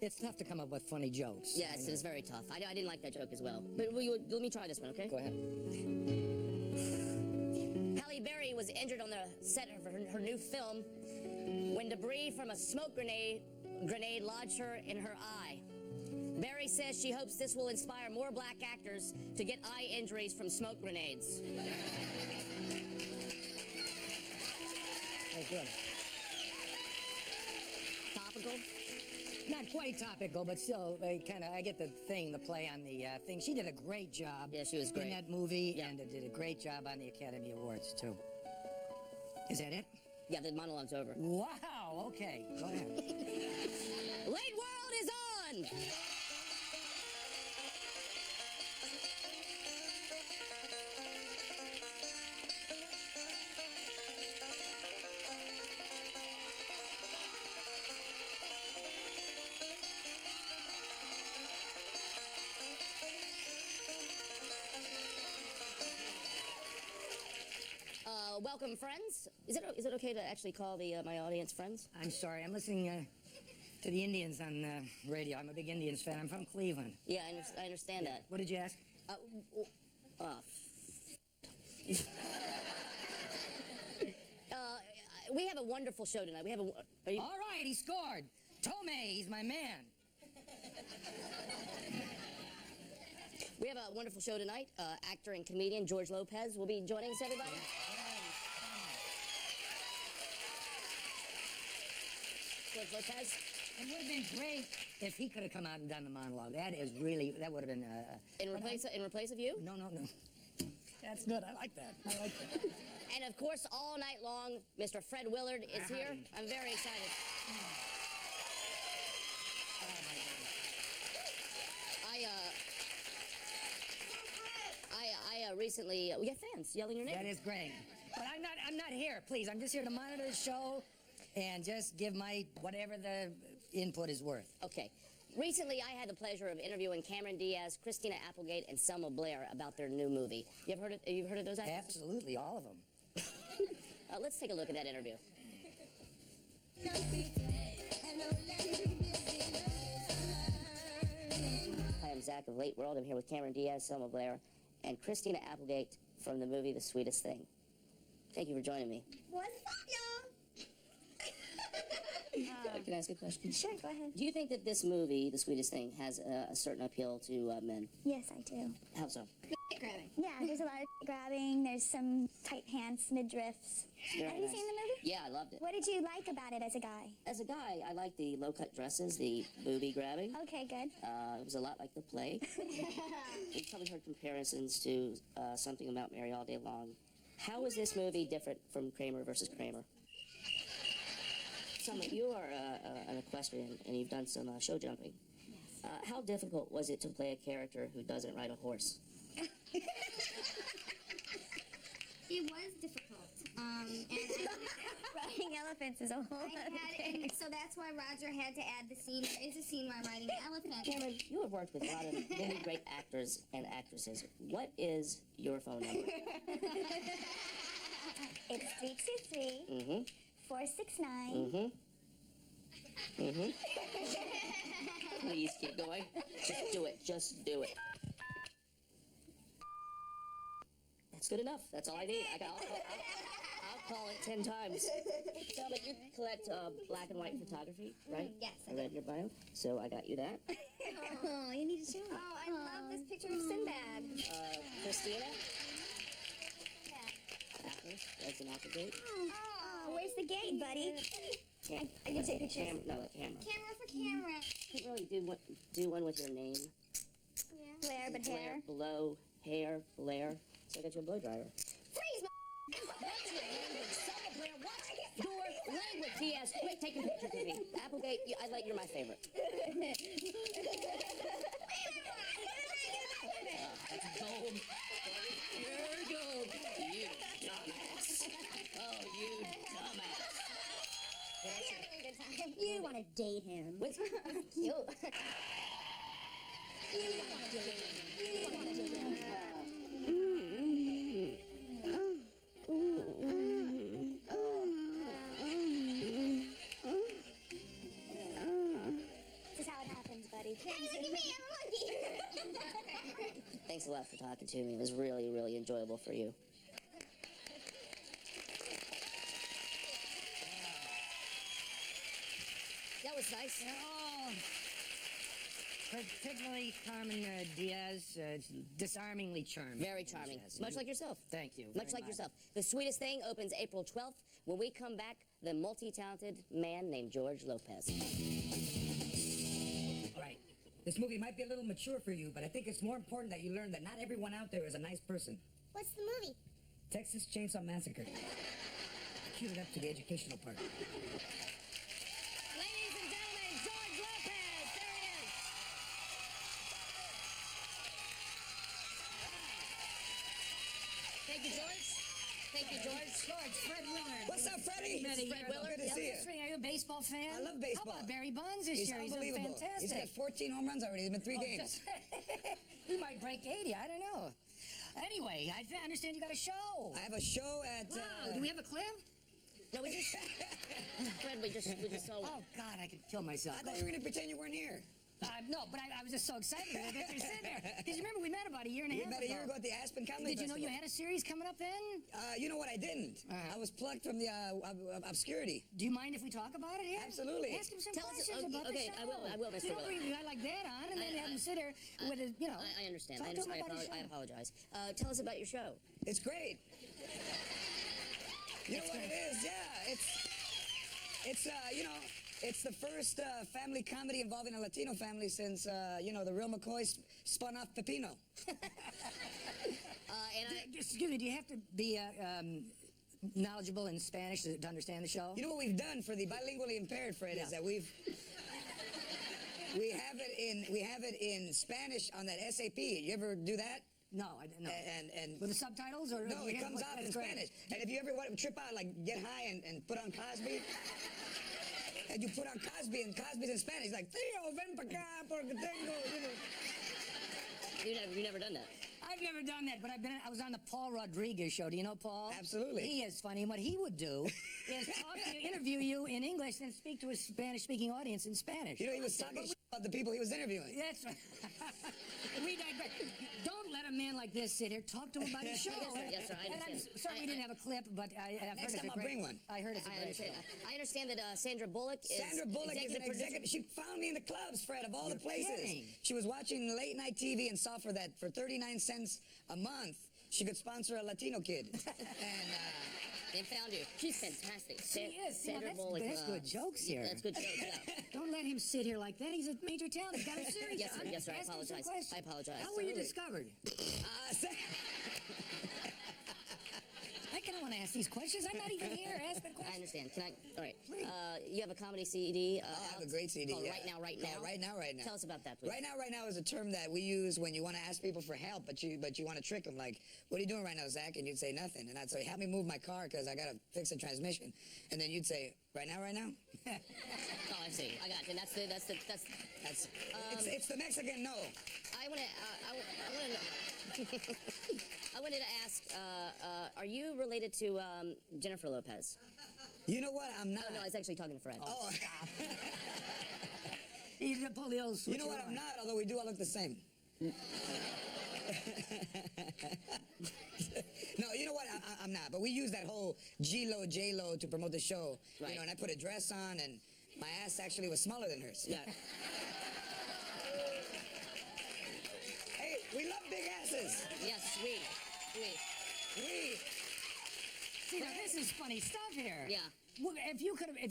It's tough to come up with funny jokes. Yes, it's very tough. I didn't like that joke as well. But let me try this one, okay? Go ahead. Halle Berry was injured on the set of her new film when debris from a smoke grenade lodged her in her eye. Berry says she hopes this will inspire more black actors to get eye injuries from smoke grenades. Oh, good. Topical? Not quite topical, but still, I get the thing, the play on the thing. She did a great job. Yeah, she was great. In that movie, yeah. And did a great job on the Academy Awards, too. Is that it? Yeah, the monologue's over. Wow, okay. Go ahead. Late World is on! Welcome, friends. Is it okay to actually call my audience friends? I'm sorry, I'm listening to the Indians on radio. I'm a big Indians fan. I'm from Cleveland. Yeah, I understand that. What did you ask? We have a wonderful show tonight. We have a... All right, he scored. Tomei, he's my man. We have a wonderful show tonight. Actor and comedian George Lopez will be joining us, everybody. George Lopez. It would have been great if he could have come out and done the monologue. That would have been... In replace of you? No. That's good. I like that. And of course, all night long, Mr. Fred Willard is here. I'm very excited. I recently... we got fans yelling your name. That is great. But I'm not here, please. I'm just here to monitor the show and just give my whatever the input is worth. Okay. Recently, I had the pleasure of interviewing Cameron Diaz, Christina Applegate, and Selma Blair about their new movie. You've heard of those actors? Absolutely, all of them. Let's take a look at that interview. Hi, I'm Zach of Late World. I'm here with Cameron Diaz, Selma Blair, and Christina Applegate from the movie The Sweetest Thing. Thank you for joining me. What's up, y'all? Can I ask a question? Sure, go ahead. Do you think that this movie, The Sweetest Thing, has a certain appeal to men? Yes, I do. How so? Grabbing. Yeah, there's a lot of grabbing. There's some tight pants, midriffs. Have you seen the movie? Yeah, I loved it. What did you like about it as a guy? As a guy, I liked the low-cut dresses, the booby grabbing. Okay, good. It was a lot like the play. You've probably heard comparisons to Something About Mary All Day Long. How is this movie different from Kramer versus Kramer? Selma, you are an equestrian, and you've done some show jumping. Yes. How difficult was it to play a character who doesn't ride a horse? It was difficult. And Riding elephants is a whole other thing. so that's why Roger had to add the scene. There is a scene where I'm riding an elephant. Cameron, you have worked with a lot of really great actors and actresses. What is your phone number? It's 323 469. Please keep going. Just do it. Just do it. That's good enough. That's all I need. I'll call it 10 times. Selma, you collect black and white photography, right? Yes, I read your bio, so I got you that. Oh, you need to show it. Oh, I love this picture of Sinbad. Christina? Yeah. That's an Applegate. Oh, where's the gate, buddy? I can take pictures. No, the camera. Camera for camera. You can't really do one with your name. Yeah. Blair, but hair. Blow, hair, Blair. So I got you a blow dryer. Freeze, What's your language? Selma Blair, what's your language? T.S. Quit taking pictures of me. Applegate, you're my favorite. That's gold. You're gold. You dumbass. Oh, you dumbass. You want to date him. Wait. You want to date him. This is how it happens. Hey, look at me, I'm a monkey. Thanks a lot for talking to me. It was really, really enjoyable for you. That was nice. Oh, particularly Carmen Diaz, disarmingly charming. Very charming. Yes, Much like yourself. Thank you. Much very like yourself. The Sweetest Thing opens April 12th. When we come back, the multi-talented man named George Lopez. Right. This movie might be a little mature for you, but I think it's more important that you learn that not everyone out there is a nice person. What's the movie? Texas Chainsaw Massacre. Cue it up to the educational part. Ladies and gentlemen, George Lopez. There he is. Thank you, George. Thank you, George. George, Fred Willard. What's up, Freddie? Met a Fred year Willard. Good to see you. Are you a baseball fan? I love baseball. How about Barry Bonds this He's year? He's unbelievable. fantastic. He's got 14 home runs already. He's been 3 games. He might break 80. I don't know. Anyway, I understand you got a show. I have a show at... Wow, do we have a clip? No, we just... Fred, we just saw... Oh, God, I could kill myself. I thought you were going to pretend you weren't here. No, but I was just so excited that you're sitting there. Because remember, we met about a year and a We half met ago. a year ago at the Aspen Comedy Did you know Festival. you had a series coming up then? You know what? I didn't. Uh-huh. I was plucked from the obscurity. Do you mind if we talk about it here? Absolutely. Ask him some Tell us- questions about the okay, show. I will, Mr. You don't Willard. bring a guy like that on and then have him sit there with his, I understand. Talk I to him understand. about his I show. apologize. Tell us about your show. It's great. You know what it is? Yeah, it's the first family comedy involving a Latino family since the real McCoy spun off Pepino. Excuse me, do you have to be knowledgeable in Spanish to understand the show? You know what we've done for the bilingually impaired, Fred, is that we have it in Spanish on that SAP. You ever do that? No, no. And With the subtitles or? no, it comes out in That's great. Spanish. And if you ever want to trip out, like get high and put on Cosby, and you put on Cosby and Cosby's in Spanish, like Tío, ven pa' acá porque tengo, You've never done that. I've never done that, but I was on the Paul Rodriguez show. Do you know Paul? Absolutely. He is funny. And what he would do is talk to you, interview you in English, and speak to a Spanish-speaking audience in Spanish. You know, he was talking shit about the people he was interviewing. That's right. We digress. Don't let a man like this sit here. Talk to him about his show. Yes, sir, I And I'm understand. sorry we didn't have a clip, but I've heard Next it's time a I'll great. bring one. I heard it's a I great understand. show. I understand that Sandra Bullock is Sandra Bullock is an producer. executive. She found me in the clubs, Fred, of all the You're places. kidding. She was watching late night TV and saw for 39 cents a month, she could sponsor a Latino kid. And They found you. She's fantastic. She is. See, Sandra that's Bullock. good jokes here. That's good jokes, yeah. Don't let him sit here like that. He's a major talent. He's got a series. Yes, sir. Yes, sir. I Ask him some apologize. questions. I apologize. How were you Absolutely. discovered? I kind of want to ask these questions. I'm not even here. Ask the I question. understand. Can I? All right. Please. You have a comedy CD. I have a great CD. Called yeah. Right Now, Right Called Now. Right Now, Right Now. Tell us about that, please. Right now is a term that we use when you want to ask people for help, but you want to trick them. Like, what are you doing right now, Zach? And you'd say nothing. And I'd say, help me move my car because I got to fix the transmission. And then you'd say, right now, right now? Oh, I see. I got you. That's. It's the Mexican no. I want to know. I wanted to ask, are you related to Jennifer Lopez? You know what? I'm not. Oh, no, I was actually talking to Fred. Oh, You can pull the old switch. you know what? I'm not, although we do all look the same. No, you know what? I'm not. But we use that whole J-Lo to promote the show. Right. You know, and I put a dress on, and my ass actually was smaller than hers. Yeah. Hey, we love big asses. Yes, we. See, now this is funny stuff here. Yeah. Well, if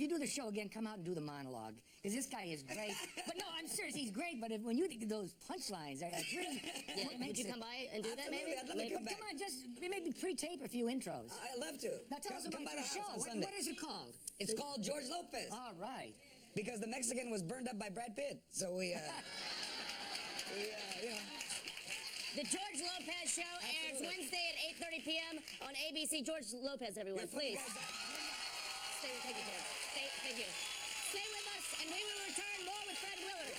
you do the show again, come out and do the monologue. Because this guy is great. But no, I'm serious, he's great. But when you think of those punchlines, it's really Yeah. what Would makes you it. come by and do that, Absolutely, maybe? I'd love to come back. Come on, just maybe pre-tape a few intros. I'd love to. Now tell us Come about by your the show. house on What Sunday. is it called? It's called George Lopez. All right. Because the Mexican was burned up by Brad Pitt. So we you know. The George Lopez Show airs Wednesday at 8:30 p.m. on ABC. George Lopez, everyone, please. Stay with, thank you, Ted. Thank you. Stay with us, and we will return more with Fred Willard.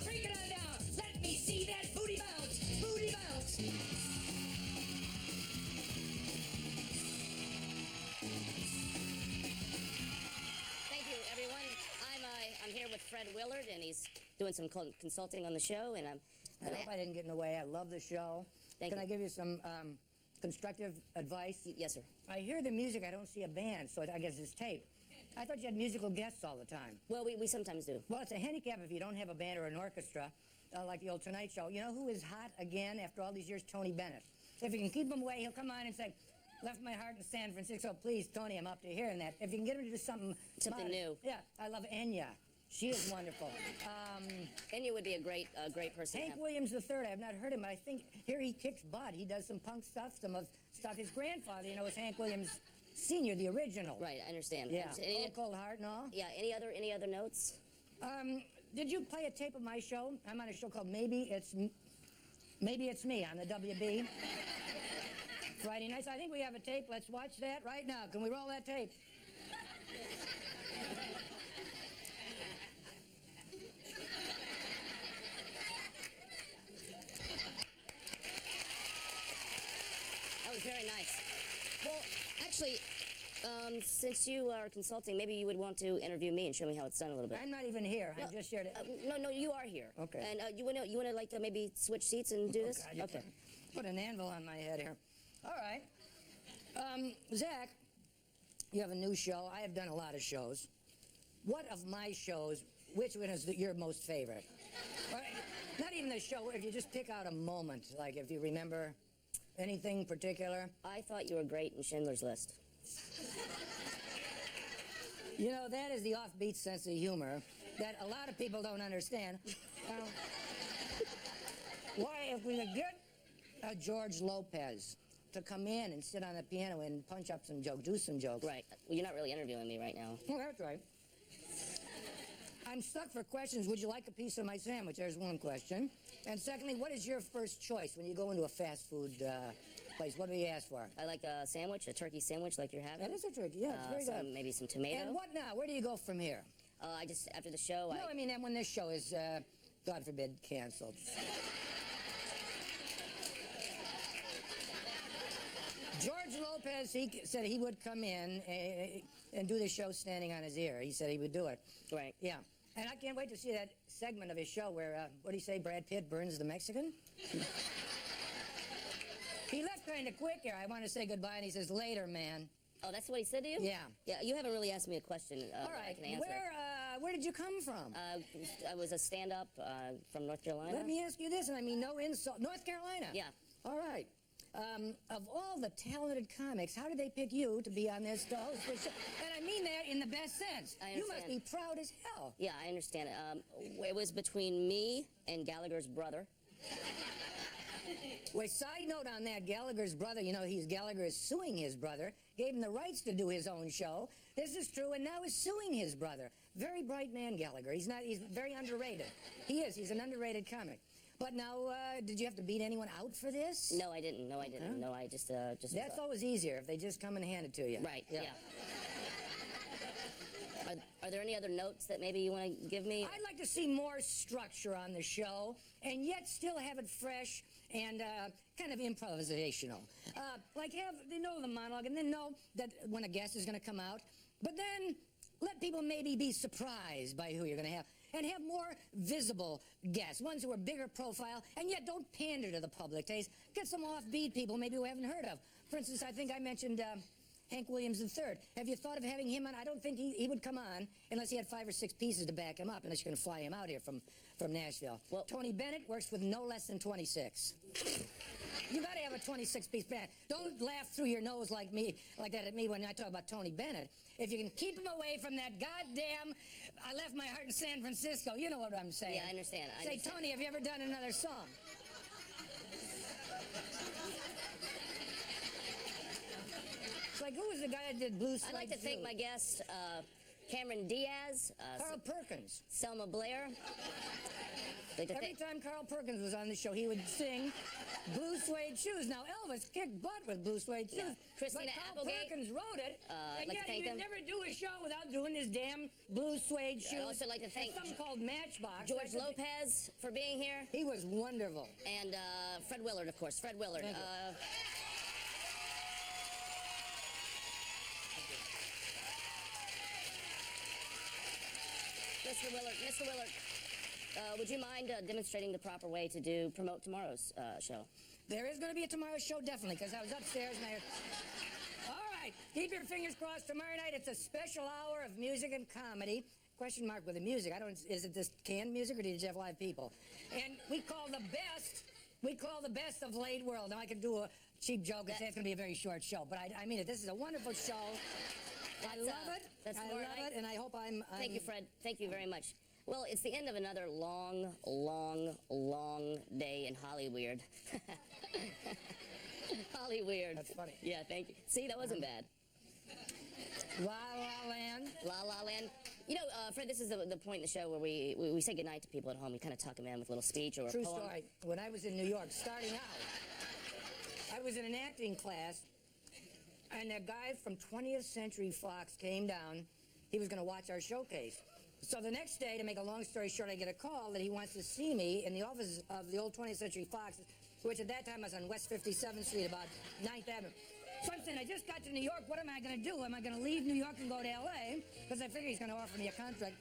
Break it on down. Let me see that booty bounce. Booty bounce. Fred Willard, and he's doing some consulting on the show. And I hope I didn't get in the way. I love the show. Thank Can you. I give you some constructive advice? Yes, sir. I hear the music. I don't see a band, so I guess it's tape. I thought you had musical guests all the time. Well, we sometimes do. Well, it's a handicap if you don't have a band or an orchestra, like the old Tonight Show. You know who is hot again after all these years? Tony Bennett. If you can keep him away, he'll come on and say, "Left my heart in San Francisco. Please, Tony, I'm up to hearing that." If you can get him to do something New. Yeah, I love Enya. She is wonderful. Enya would be a great person. to Hank have. Williams III, I've not heard him, but I think here he kicks butt. He does some punk stuff, some of stuff. His grandfather, you know, was Hank Williams Sr., the original. Right, I understand. Yeah, Any, Cold Heart and all. yeah. Any other notes? Did you play a tape of my show? I'm on a show called Maybe It's Me on the WB. Friday nights. I think we have a tape. Let's watch that right now. Can we roll that tape? That was very nice. Well, actually, since you are consulting, maybe you would want to interview me and show me how it's done a little bit. I'm not even here. I'm just here to... No, you are here. Okay. And you wanna like maybe switch seats and do this? God, you Okay. Put an anvil on my head here. All right. Zach, you have a new show. I have done a lot of shows. What of my shows, which one is your most favorite? Or, not even the show, if you just pick out a moment, like if you remember anything particular. I thought you were great in Schindler's List. You know, that is the offbeat sense of humor that a lot of people don't understand. Why, if we could get George Lopez to come in and sit on the piano and punch up some jokes, do some jokes. Right. Well, you're not really interviewing me right now. Well, that's right. I'm stuck for questions. Would you like a piece of my sandwich? There's one question. And secondly, what is your first choice when you go into a fast food place? What do you ask for? I like a sandwich, a turkey sandwich like you're having. That is a turkey. Yeah, it's very good. Maybe some tomato. And what now? Where do you go from here? I just, after the show, No, I mean when this show is, God forbid, canceled. George Lopez, he said he would come in and do the show standing on his ear. He said he would do it. Right. Yeah. And I can't wait to see that segment of his show where, what do you say, Brad Pitt burns the Mexican? He left kind of quick here. I want to say goodbye, and he says, "Later, man." Oh, that's what he said to you? Yeah. Yeah, you haven't really asked me a question All that I right. can answer. Where did you come from? I was a stand-up from North Carolina. Let me ask you this, and I mean no insult. North Carolina? Yeah. All right. Of all the talented comics, how did they pick you to be on this to host this show? And I mean that in the best sense. I You must be understand. proud as hell. Yeah, I understand it. It was between me and Gallagher's brother. Well, side note on that, Gallagher's brother, you know, Gallagher is suing his brother, gave him the rights to do his own show. This is true, and now is suing his brother. Very bright man, Gallagher. He's very underrated. He is. He's an underrated comic. But now, did you have to beat anyone out for this? No, I didn't. No, I didn't. No, I just. That's always easier if they just come and hand it to you. Right. Yeah. Are there any other notes that maybe you want to give me? I'd like to see more structure on the show, and yet still have it fresh and kind of improvisational. Like they know the monologue, and then know that when a guest is going to come out, but then let people maybe be surprised by who you're going to have. And have more visible guests, ones who are bigger profile, and yet don't pander to the public taste. Get some offbeat people maybe we haven't heard of. For instance, I think I mentioned Hank Williams III. Have you thought of having him on? I don't think he would come on unless he had 5 or 6 pieces to back him up, unless you're going to fly him out here from Nashville. Well, Tony Bennett works with no less than 26. You got to have a 26-piece band. Don't laugh through your nose like that at me when I talk about Tony Bennett. If you can keep him away from that goddamn, I left my heart in San Francisco. You know what I'm saying. Yeah, I understand. Say, Tony, have you ever done another song? It's like, who was the guy that did Blue Suede I'd like to thank Shoes? my guests, Cameron Diaz, Carl Perkins. Selma Blair. Every time Carl Perkins was on the show, he would sing Blue Suede Shoes. Now, Elvis kicked butt with Blue Suede Shoes. Yeah. Christina but Carl Applegate. Perkins wrote it, and like to yet thank he would them. never do a show without doing his damn Blue Suede Shoes. I'd also like to thank and something called Matchbox. George Lopez for being here, He was wonderful. and Fred Willard, of course. Fred Willard. Thank you. Mr. Willard. Mr. Willard, would you mind demonstrating the proper way to promote tomorrow's show? There is going to be a tomorrow show, definitely, because I was upstairs and All right, keep your fingers crossed. Tomorrow night, it's a special hour of music and comedy. Question mark with the music. Is it this canned music or did you have live people? And we call the best of late world. Now, I could do a cheap joke and say it's going to be a very short show, but I mean it. This is a wonderful show. I love it. That's I love it, and I hope I'm... Thank you, Fred. Thank you very much. Well, it's the end of another long, long, long day in Hollywood. Hollywood. That's funny. Yeah, thank you. See, that wasn't bad. La La Land. La La Land. You know, Fred, this is the point in the show where we say goodnight to people at home. We kind of tuck them in with a little speech or a True poem. story. When I was in New York, starting out, I was in an acting class, and a guy from 20th Century Fox came down. He was going to watch our showcase. So the next day, to make a long story short, I get a call that he wants to see me in the office of the old 20th Century Fox, which at that time was on West 57th Street, about 9th Avenue. So I'm saying, I just got to New York. What am I going to do? Am I going to leave New York and go to L.A.? Because I figure he's going to offer me a contract.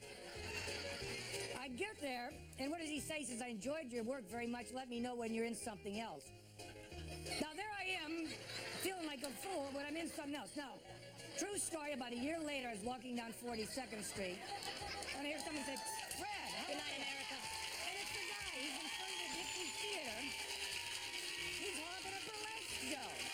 I get there, and what does he say? He says, I enjoyed your work very much. Let me know when you're in something else. Now, there I am, feeling like a fool when I'm in something else. Now, true story, about a year later, I was walking down 42nd Street, and I hear someone say, Fred, Good night, America. and it's the guy. He's in front of the Dixie Theater. He's hogging a burlesque show.